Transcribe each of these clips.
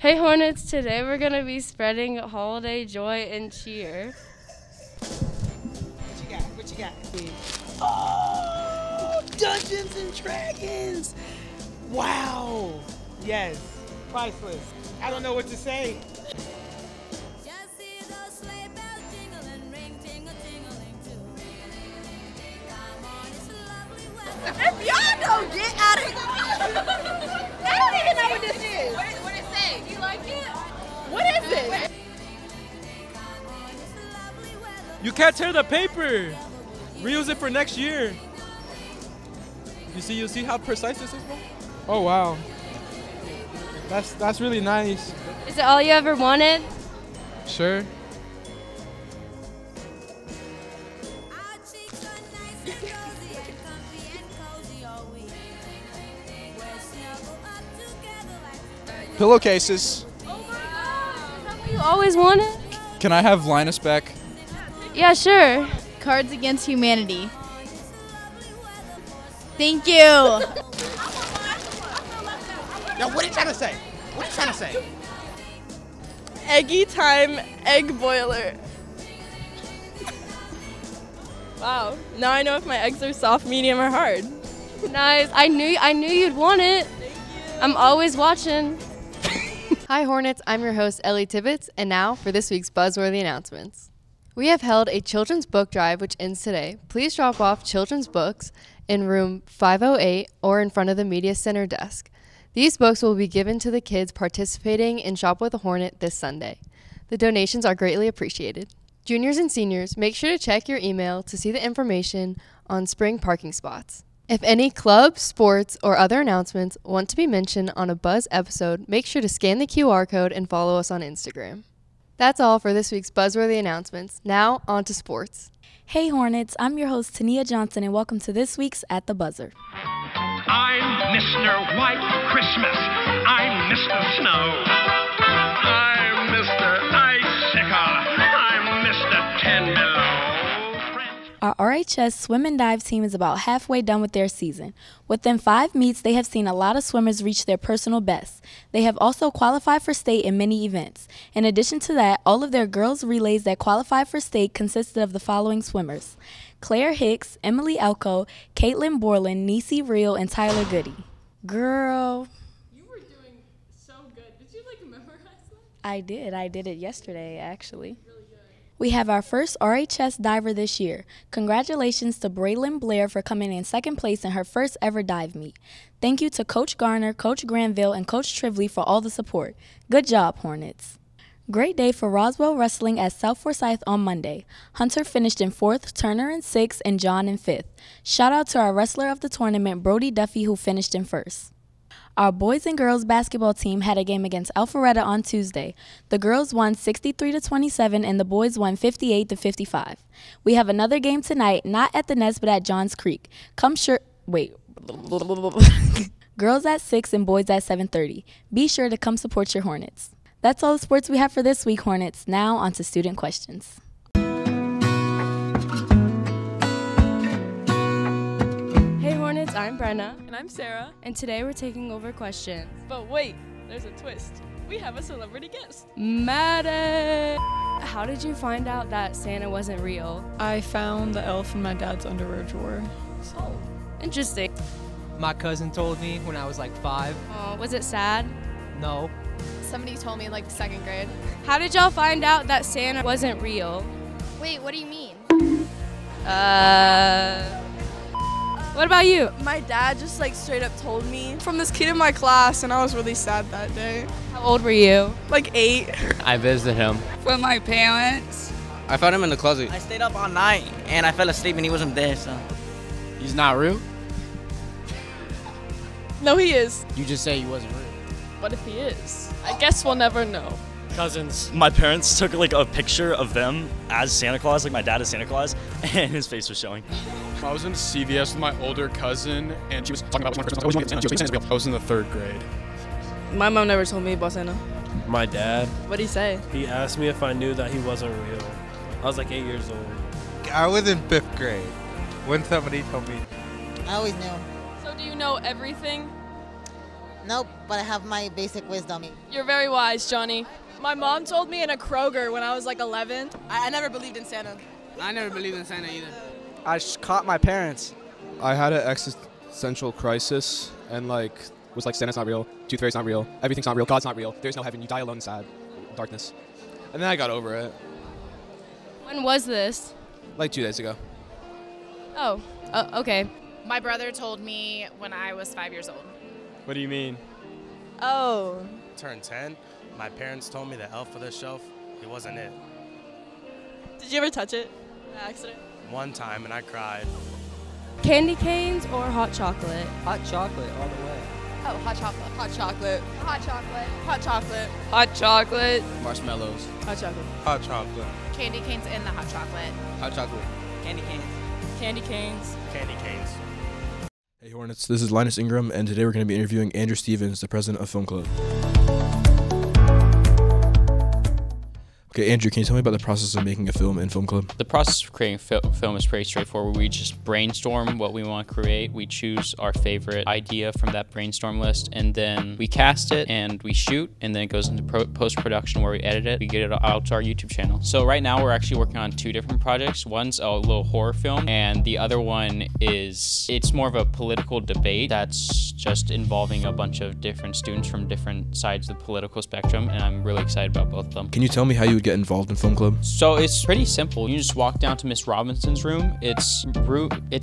Hey Hornets, today we're going to be spreading holiday joy and cheer. What you got? Oh, Dungeons and Dragons! Wow! Yes, priceless. I don't know what to say. If y'all don't get out of here, I don't even know what this is. What does it say? Do you like it? What is it? You can't tear the paper. Reuse it for next year. You see how precise this is, bro? Oh wow, that's really nice. Is it all you ever wanted? Sure. Pillowcases. Oh my God, is that what you always wanted? Can I have Linus back? Yeah, sure. Cards Against Humanity. Thank you. Yo, what are you trying to say? What are you trying to say? Eggy time egg boiler. Wow. Now I know if my eggs are soft, medium, or hard. Nice. I knew you'd want it. I'm always watching. Hi Hornets, I'm your host Ellie Tibbetts, and now for this week's Buzzworthy announcements. We have held a children's book drive which ends today. Please drop off children's books in room 508 or in front of the Media Center desk. These books will be given to the kids participating in Shop with a Hornet this Sunday. The donations are greatly appreciated. Juniors and seniors, make sure to check your email to see the information on spring parking spots. If any clubs, sports, or other announcements want to be mentioned on a Buzz episode, make sure to scan the QR code and follow us on Instagram. That's all for this week's Buzzworthy announcements. Now, on to sports. Hey Hornets, I'm your host Tania Johnson, and welcome to this week's At the Buzzer. I'm Mr. White Christmas. I'm Mr. Snow. I'm Mr. Icicle. I'm Mr. Ten Below. Our RHS swim and dive team is about halfway done with their season. Within 5 meets, they have seen a lot of swimmers reach their personal bests. They have also qualified for state in many events. In addition to that, all of their girls' relays that qualified for state consisted of the following swimmers: Claire Hicks, Emily Elko, Caitlin Borland, Nisi Reel, and Tyler Goody. Girl. You were doing so good. Did you memorize that? I did it yesterday, actually. We have our first RHS diver this year. Congratulations to Braylon Blair for coming in second place in her first ever dive meet. Thank you to Coach Garner, Coach Granville, and Coach Trively for all the support. Good job, Hornets. Great day for Roswell Wrestling at South Forsyth on Monday. Hunter finished in 4th, Turner in 6th, and John in 5th. Shout out to our wrestler of the tournament, Brody Duffy, who finished in 1st. Our boys and girls basketball team had a game against Alpharetta on Tuesday. The girls won 63-27 and the boys won 58-55. We have another game tonight, not at the Nest but at Johns Creek. Girls at 6 and boys at 7:30. Be sure to come support your Hornets. That's all the sports we have for this week, Hornets. Now on to student questions. I'm Brenna. And I'm Sarah. And today we're taking over questions. But wait, there's a twist. We have a celebrity guest. Maddie! How did you find out that Santa wasn't real? I found the elf in my dad's underwear drawer. Oh, interesting. My cousin told me when I was like 5. Oh, was it sad? No. Somebody told me in 2nd grade. How did y'all find out that Santa wasn't real? Wait, what do you mean? What about you? My dad just straight up told me from this kid in my class, and I was really sad that day. How old were you? 8. I visited him. With my parents. I found him in the closet. I stayed up all night and I fell asleep and he wasn't there, so. He's not real? No, he is. You just say he wasn't real. What if he is? I guess we'll never know. Cousins. My parents took a picture of them as Santa Claus, my dad as Santa Claus, and his face was showing. I was in CVS with my older cousin, and she was talking about Christmas. I always wanted Santa. She was saying Santa. I was in the 3rd grade. My mom never told me about Santa. My dad. What'd he say? He asked me if I knew that he wasn't real. I was 8 years old. I was in 5th grade when somebody told me. I always knew. So do you know everything? Nope, but I have my basic wisdom. You're very wise, Johnny. My mom told me in a Kroger when I was like 11. I never believed in Santa. I never believed in Santa either. I caught my parents. I had an existential crisis and was like, Santa's not real, Tooth Fairy's not real, everything's not real, God's not real, there's no heaven, you die alone sad, darkness. And then I got over it. When was this? Like 2 days ago. Oh, okay. My brother told me when I was 5 years old. What do you mean? Oh. Turned 10. My parents told me the elf of the shelf, he wasn't it. Did you ever touch it by accident? One time and I cried. Candy canes or hot chocolate? Hot chocolate all the way. Oh, hot chocolate. Hot chocolate. Hot chocolate. Hot chocolate. Hot chocolate. Marshmallows. Hot chocolate. Hot chocolate. Candy canes in the hot chocolate. Hot chocolate. Candy canes. Candy canes. Candy canes. Hey Hornets, this is Linus Ingram, and today we're going to be interviewing Andrew Stevens, the president of Film Club. Okay, Andrew, can you tell me about the process of making a film in Film Club? The process of creating film is pretty straightforward. We just brainstorm what we want to create. We choose our favorite idea from that brainstorm list, and then we cast it and we shoot, and then it goes into post-production where we edit it. We get it out to our YouTube channel. So right now we're actually working on 2 different projects. One's a little horror film, and the other one it's more of a political debate that's just involving a bunch of different students from different sides of the political spectrum, and I'm really excited about both of them. Can you tell me how you would get involved in Film Club? So it's pretty simple. You just walk down to Miss Robinson's room. It's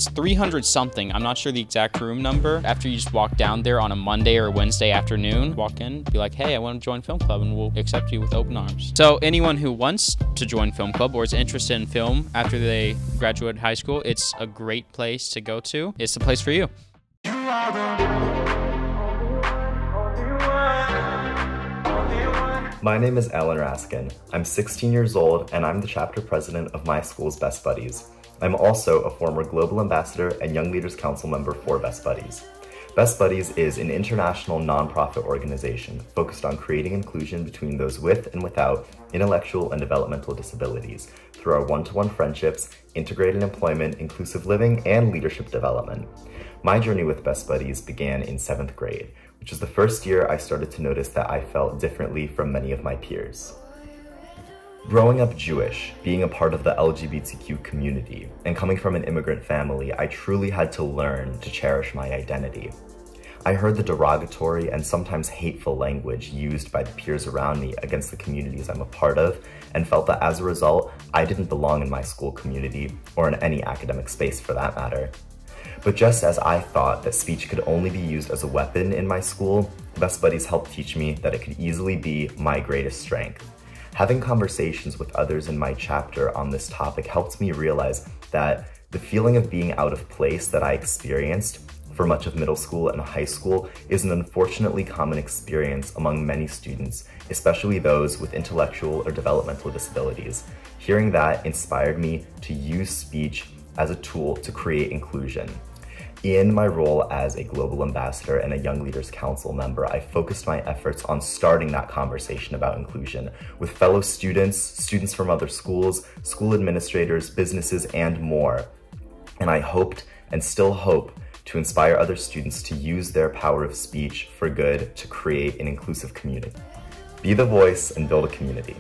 300 something. I'm not sure the exact room number. After you just walk down there on a Monday or Wednesday afternoon, walk in, be like, hey, I want to join Film Club, and we'll accept you with open arms. So anyone who wants to join Film Club or is interested in film after they graduate high school, it's a great place to go to. It's the place for you. My name is Alan Raskin. I'm 16 years old and I'm the chapter president of my school's Best Buddies. I'm also a former Global Ambassador and Young Leaders Council member for Best Buddies. Best Buddies is an international nonprofit organization focused on creating inclusion between those with and without intellectual and developmental disabilities through our one-to-one friendships, integrated employment, inclusive living, and leadership development. My journey with Best Buddies began in 7th grade, which was the first year I started to notice that I felt differently from many of my peers. Growing up Jewish, being a part of the LGBTQ community, and coming from an immigrant family, I truly had to learn to cherish my identity. I heard the derogatory and sometimes hateful language used by the peers around me against the communities I'm a part of, and felt that as a result, I didn't belong in my school community, or in any academic space for that matter. But just as I thought that speech could only be used as a weapon in my school, Best Buddies helped teach me that it could easily be my greatest strength. Having conversations with others in my chapter on this topic helped me realize that the feeling of being out of place that I experienced for much of middle school and high school is an unfortunately common experience among many students, especially those with intellectual or developmental disabilities. Hearing that inspired me to use speech as a tool to create inclusion. In my role as a Global Ambassador and a Young Leaders Council member, I focused my efforts on starting that conversation about inclusion with fellow students, students from other schools, school administrators, businesses, and more. And I hoped, and still hope, to inspire other students to use their power of speech for good to create an inclusive community. Be the voice and build a community.